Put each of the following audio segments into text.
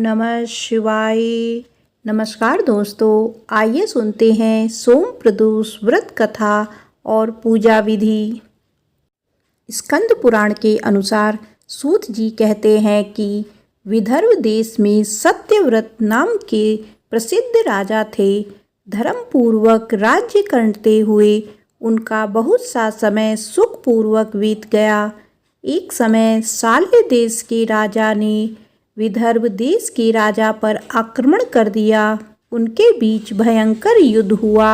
नमः शिवाय। नमस्कार दोस्तों, आइए सुनते हैं सोम प्रदोष व्रत कथा और पूजा विधि। स्कंद पुराण के अनुसार सूत जी कहते हैं कि विदर्भ देश में सत्यव्रत नाम के प्रसिद्ध राजा थे। धर्मपूर्वक राज्य करते हुए उनका बहुत सा समय सुखपूर्वक बीत गया। एक समय शाल्य देश के राजा ने विदर्भ देश के राजा पर आक्रमण कर दिया। उनके बीच भयंकर युद्ध हुआ।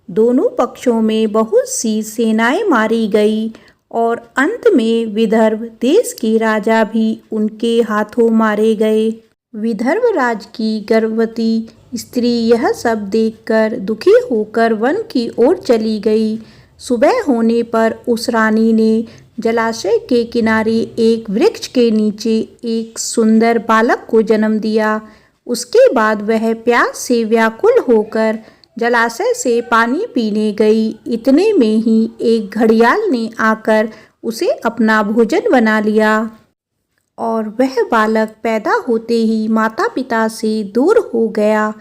दोनों पक्षों में बहुत सी सेनाएं मारी गई और अंत में विदर्भ देश के राजा भी उनके हाथों मारे गए। विदर्भ राज की गर्भवती स्त्री यह सब देखकर दुखी होकर वन की ओर चली गई। सुबह होने पर उस रानी ने जलाशय के किनारे एक वृक्ष के नीचे एक सुंदर बालक को जन्म दिया। उसके बाद वह प्यास से व्याकुल होकर जलाशय से पानी पीने गई। इतने में ही एक घड़ियाल ने आकर उसे अपना भोजन बना लिया और वह बालक पैदा होते ही माता पिता से दूर हो गया।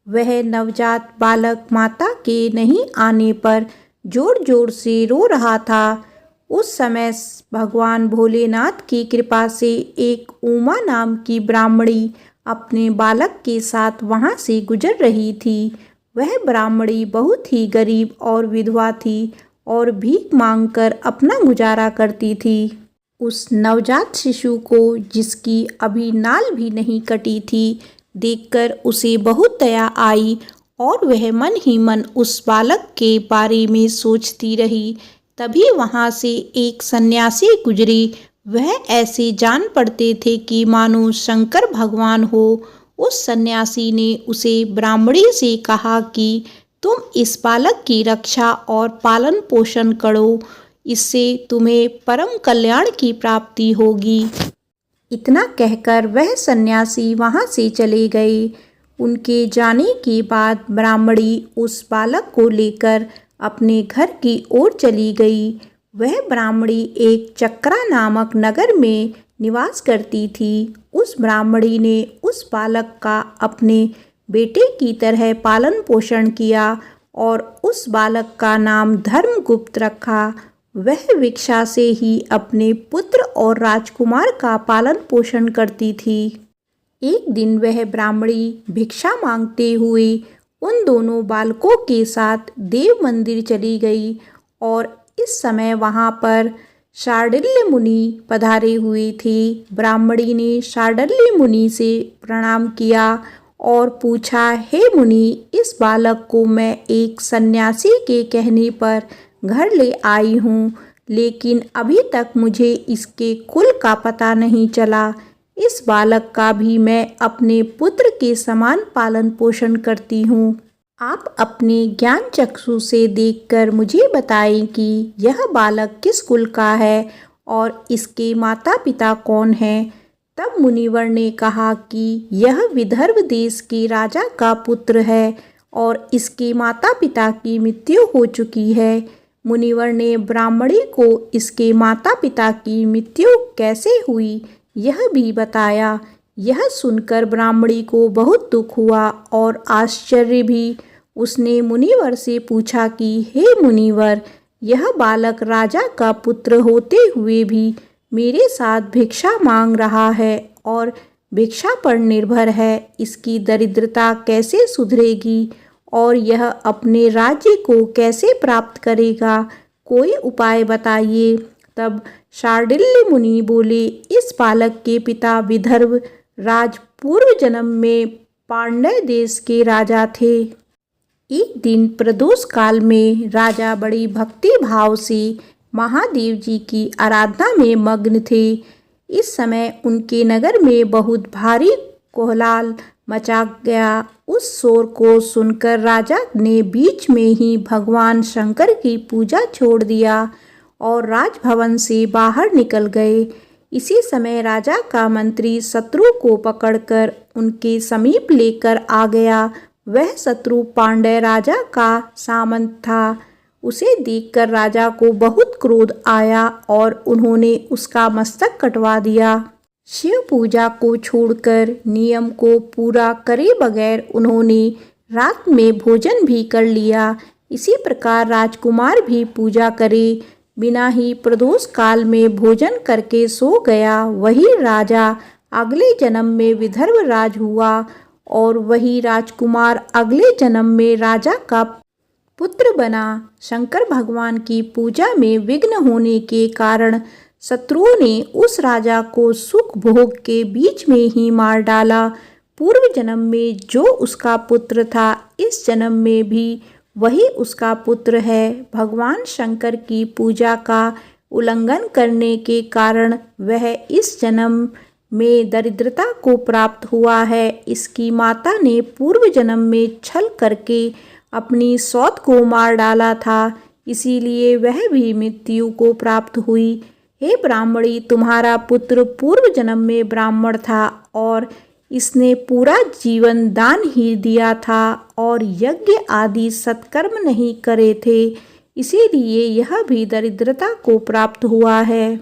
वह नवजात बालक माता के नहीं आने पर जोर जोर से रो रहा था। उस समय भगवान भोलेनाथ की कृपा से एक उमा नाम की ब्राह्मणी अपने बालक के साथ वहां से गुजर रही थी। वह ब्राह्मणी बहुत ही गरीब और विधवा थी और भीख मांगकर अपना गुजारा करती थी। उस नवजात शिशु को, जिसकी अभी नाल भी नहीं कटी थी, देखकर उसे बहुत दया आई और वह मन ही मन उस बालक के बारे में सोचती रही। तभी वहां से एक सन्यासी गुजरे। वह ऐसे जान पड़ते थे कि मानो शंकर भगवान हो। उस सन्यासी ने उसे ब्राह्मणी से कहा कि तुम इस बालक की रक्षा और पालन पोषण करो, इससे तुम्हें परम कल्याण की प्राप्ति होगी। इतना कहकर वह सन्यासी वहां से चले गए। उनके जाने के बाद ब्राह्मणी उस बालक को लेकर अपने घर की ओर चली गई। वह ब्राह्मणी एक चक्रा नामक नगर में निवास करती थी। उस ब्राह्मणी ने उस बालक का अपने बेटे की तरह पालन पोषण किया और उस बालक का नाम धर्मगुप्त रखा। वह भिक्षा से ही अपने पुत्र और राजकुमार का पालन पोषण करती थी। एक दिन वह ब्राह्मणी भिक्षा मांगते हुए उन दोनों बालकों के साथ देव मंदिर चली गई और इस समय वहां पर शार्दूल मुनि पधारे हुए थे। ब्राह्मणी ने शार्दूल मुनि से प्रणाम किया और पूछा, हे मुनि, इस बालक को मैं एक सन्यासी के कहने पर घर ले आई हूँ, लेकिन अभी तक मुझे इसके कुल का पता नहीं चला। इस बालक का भी मैं अपने पुत्र के समान पालन पोषण करती हूँ। आप अपने ज्ञान चक्षु से देखकर मुझे बताएं कि यह बालक किस कुल का है और इसके माता पिता कौन हैं। तब मुनिवर ने कहा कि यह विदर्भ देश के राजा का पुत्र है और इसके माता पिता की मृत्यु हो चुकी है। मुनिवर ने ब्राह्मणी को इसके माता पिता की मृत्यु कैसे हुई यह भी बताया। यह सुनकर ब्राह्मणी को बहुत दुख हुआ और आश्चर्य भी। उसने मुनिवर से पूछा कि हे मुनिवर, यह बालक राजा का पुत्र होते हुए भी मेरे साथ भिक्षा मांग रहा है और भिक्षा पर निर्भर है। इसकी दरिद्रता कैसे सुधरेगी और यह अपने राज्य को कैसे प्राप्त करेगा? कोई उपाय बताइए। तब शार्दूल मुनि बोले, इस बालक के पिता विदर्भ राज पूर्व जन्म में पांड्य देश के राजा थे। एक दिन प्रदोष काल में राजा बड़ी भक्ति भाव से महादेव जी की आराधना में मग्न थे। इस समय उनके नगर में बहुत भारी कोलाहल मचा गया। उस शोर को सुनकर राजा ने बीच में ही भगवान शंकर की पूजा छोड़ दिया और राजभवन से बाहर निकल गए। इसी समय राजा का मंत्री शत्रु को पकड़कर उनके समीप लेकर आ गया। वह शत्रु पांड्य राजा का सामंत था। उसे देखकर राजा को बहुत क्रोध आया और उन्होंने उसका मस्तक कटवा दिया। शिव पूजा को छोड़कर नियम को पूरा करे बगैर उन्होंने रात में भोजन भी कर लिया। इसी प्रकार राजकुमार भी पूजा करे बिना ही प्रदोष काल में भोजन करके सो गया। वही राजा अगले जन्म में विदर्भ राज हुआ और वही राजकुमार अगले जन्म में राजा का पुत्र बना। शंकर भगवान की पूजा में विघ्न होने के कारण शत्रुओं ने उस राजा को सुख भोग के बीच में ही मार डाला। पूर्व जन्म में जो उसका पुत्र था, इस जन्म में भी वही उसका पुत्र है। भगवान शंकर की पूजा का उल्लंघन करने के कारण वह इस जन्म में दरिद्रता को प्राप्त हुआ है। इसकी माता ने पूर्व जन्म में छल करके अपनी सौत को मार डाला था, इसीलिए वह भी मृत्यु को प्राप्त हुई। हे ब्राह्मणी, तुम्हारा पुत्र पूर्व जन्म में ब्राह्मण था और इसने पूरा जीवन दान ही दिया था और यज्ञ आदि सत्कर्म नहीं करे थे, इसीलिए यह भी दरिद्रता को प्राप्त हुआ है।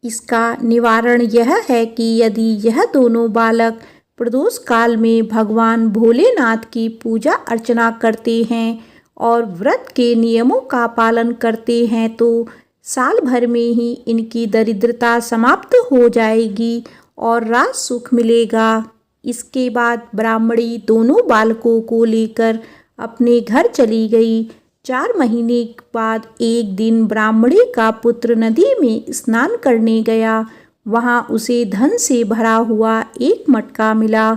इसका निवारण यह है कि यदि यह दोनों बालक प्रदोष काल में भगवान भोलेनाथ की पूजा अर्चना करते हैं और व्रत के नियमों का पालन करते हैं तो साल भर में ही इनकी दरिद्रता समाप्त हो जाएगी और राज सुख मिलेगा। इसके बाद ब्राह्मणी दोनों बालकों को लेकर अपने घर चली गई। 4 महीने बाद एक दिन ब्राह्मणी का पुत्र नदी में स्नान करने गया। वहां उसे धन से भरा हुआ एक मटका मिला।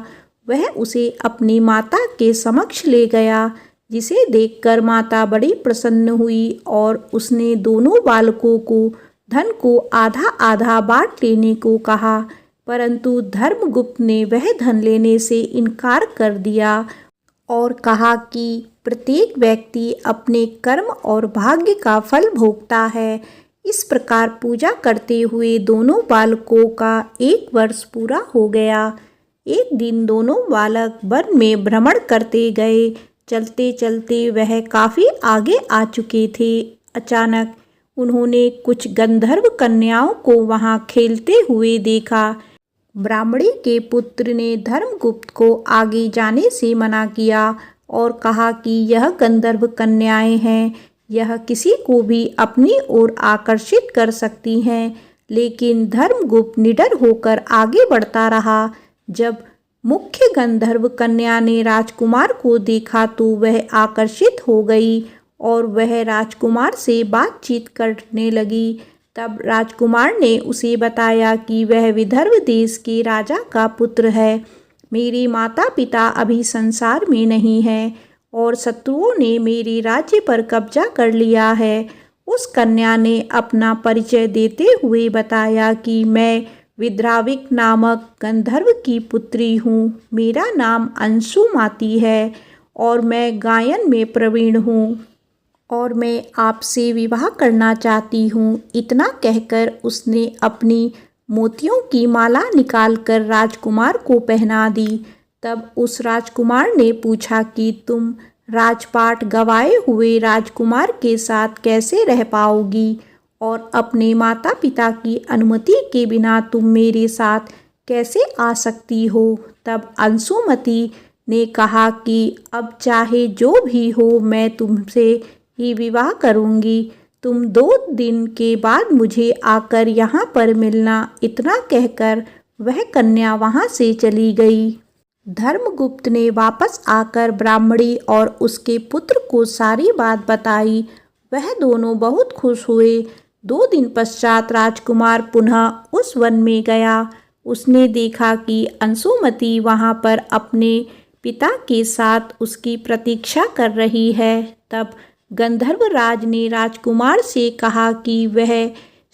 वह उसे अपनी माता के समक्ष ले गया, जिसे देखकर माता बड़ी प्रसन्न हुई और उसने दोनों बालकों को धन को आधा आधा बांट लेने को कहा, परंतु धर्मगुप्त ने वह धन लेने से इनकार कर दिया और कहा कि प्रत्येक व्यक्ति अपने कर्म और भाग्य का फल भोगता है। इस प्रकार पूजा करते हुए दोनों बालकों का 1 वर्ष पूरा हो गया। एक दिन दोनों बालक वन में भ्रमण करते गए। चलते चलते वह काफ़ी आगे आ चुके थे। अचानक उन्होंने कुछ गंधर्व कन्याओं को वहां खेलते हुए देखा। ब्राह्मणी के पुत्र ने धर्मगुप्त को आगे जाने से मना किया और कहा कि यह गंधर्व कन्याएं हैं, यह किसी को भी अपनी ओर आकर्षित कर सकती हैं। लेकिन धर्मगुप्त निडर होकर आगे बढ़ता रहा। जब मुख्य गंधर्व कन्या ने राजकुमार को देखा तो वह आकर्षित हो गई और वह राजकुमार से बातचीत करने लगी। तब राजकुमार ने उसे बताया कि वह विदर्भ देश के राजा का पुत्र है। मेरे माता पिता अभी संसार में नहीं हैं और शत्रुओं ने मेरे राज्य पर कब्जा कर लिया है। उस कन्या ने अपना परिचय देते हुए बताया कि मैं विद्राविक नामक गंधर्व की पुत्री हूँ। मेरा नाम अंशुमाती है और मैं गायन में प्रवीण हूँ और मैं आपसे विवाह करना चाहती हूँ। इतना कहकर उसने अपनी मोतियों की माला निकालकर राजकुमार को पहना दी। तब उस राजकुमार ने पूछा कि तुम राजपाट गवाए हुए राजकुमार के साथ कैसे रह पाओगी और अपने माता पिता की अनुमति के बिना तुम मेरे साथ कैसे आ सकती हो। तब अंशुमती ने कहा कि अब चाहे जो भी हो मैं तुमसे ही विवाह करूंगी। तुम 2 दिन के बाद मुझे आकर यहाँ पर मिलना। इतना कहकर वह कन्या वहाँ से चली गई। धर्मगुप्त ने वापस आकर ब्राह्मणी और उसके पुत्र को सारी बात बताई। वह दोनों बहुत खुश हुए। 2 दिन पश्चात राजकुमार पुनः उस वन में गया। उसने देखा कि अंशुमती वहाँ पर अपने पिता के साथ उसकी प्रतीक्षा कर रही है। तब गंधर्वराज ने राजकुमार से कहा कि वह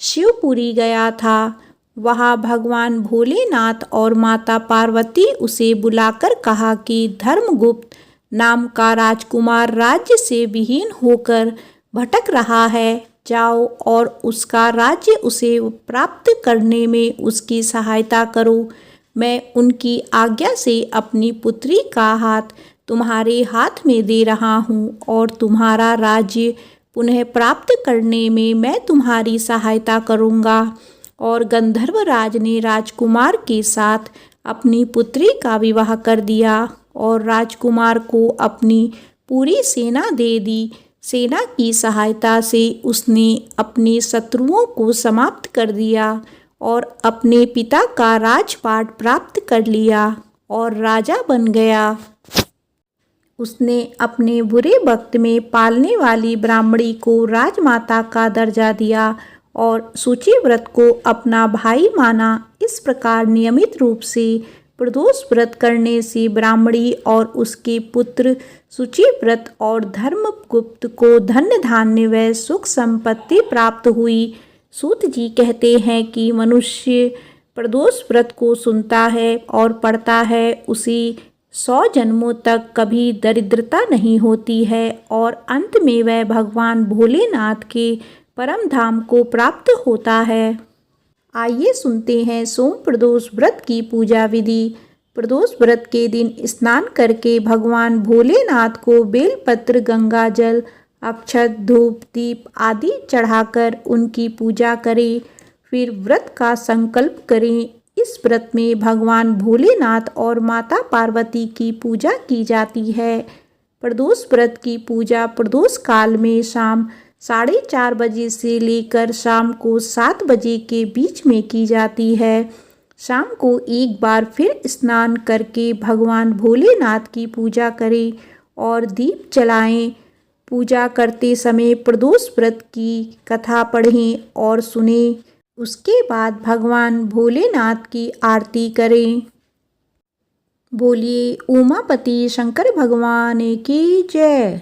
शिवपुरी गया था। वहाँ भगवान भोलेनाथ और माता पार्वती उसे बुलाकर कहा कि धर्मगुप्त नाम का राजकुमार राज्य से विहीन होकर भटक रहा है। जाओ और उसका राज्य उसे प्राप्त करने में उसकी सहायता करो। मैं उनकी आज्ञा से अपनी पुत्री का हाथ तुम्हारे हाथ में दे रहा हूँ और तुम्हारा राज्य पुनः प्राप्त करने में मैं तुम्हारी सहायता करूँगा और गंधर्वराज ने राजकुमार के साथ अपनी पुत्री का विवाह कर दिया और राजकुमार को अपनी पूरी सेना दे दी। सेना की सहायता से उसने अपने शत्रुओं को समाप्त कर दिया और अपने पिता का राजपाट प्राप्त कर लिया और राजा बन गया। उसने अपने बुरे वक्त में पालने वाली ब्राह्मणी को राजमाता का दर्जा दिया और शुचिव्रत को अपना भाई माना। इस प्रकार नियमित रूप से प्रदोष व्रत करने से ब्राह्मणी और उसके पुत्र शुचिव्रत और धर्मगुप्त को धन धान्य व सुख संपत्ति प्राप्त हुई। सूत जी कहते हैं कि मनुष्य प्रदोष व्रत को सुनता है और पढ़ता है, उसे 100 जन्मों तक कभी दरिद्रता नहीं होती है और अंत में वह भगवान भोलेनाथ के परम धाम को प्राप्त होता है। आइए सुनते हैं सोम प्रदोष व्रत की पूजा विधि। प्रदोष व्रत के दिन स्नान करके भगवान भोलेनाथ को बेलपत्र, गंगा जल, अक्षत, धूप, दीप आदि चढ़ाकर उनकी पूजा करें। फिर व्रत का संकल्प करें। इस व्रत में भगवान भोलेनाथ और माता पार्वती की पूजा की जाती है। प्रदोष व्रत की पूजा प्रदोष काल में शाम 4:30 बजे से लेकर शाम को 7 बजे के बीच में की जाती है। शाम को एक बार फिर स्नान करके भगवान भोलेनाथ की पूजा करें और दीप जलाएं। पूजा करते समय प्रदोष व्रत की कथा पढ़ें और सुनें। उसके बाद भगवान भोलेनाथ की आरती करें। बोलिए उमापति शंकर भगवान की जय।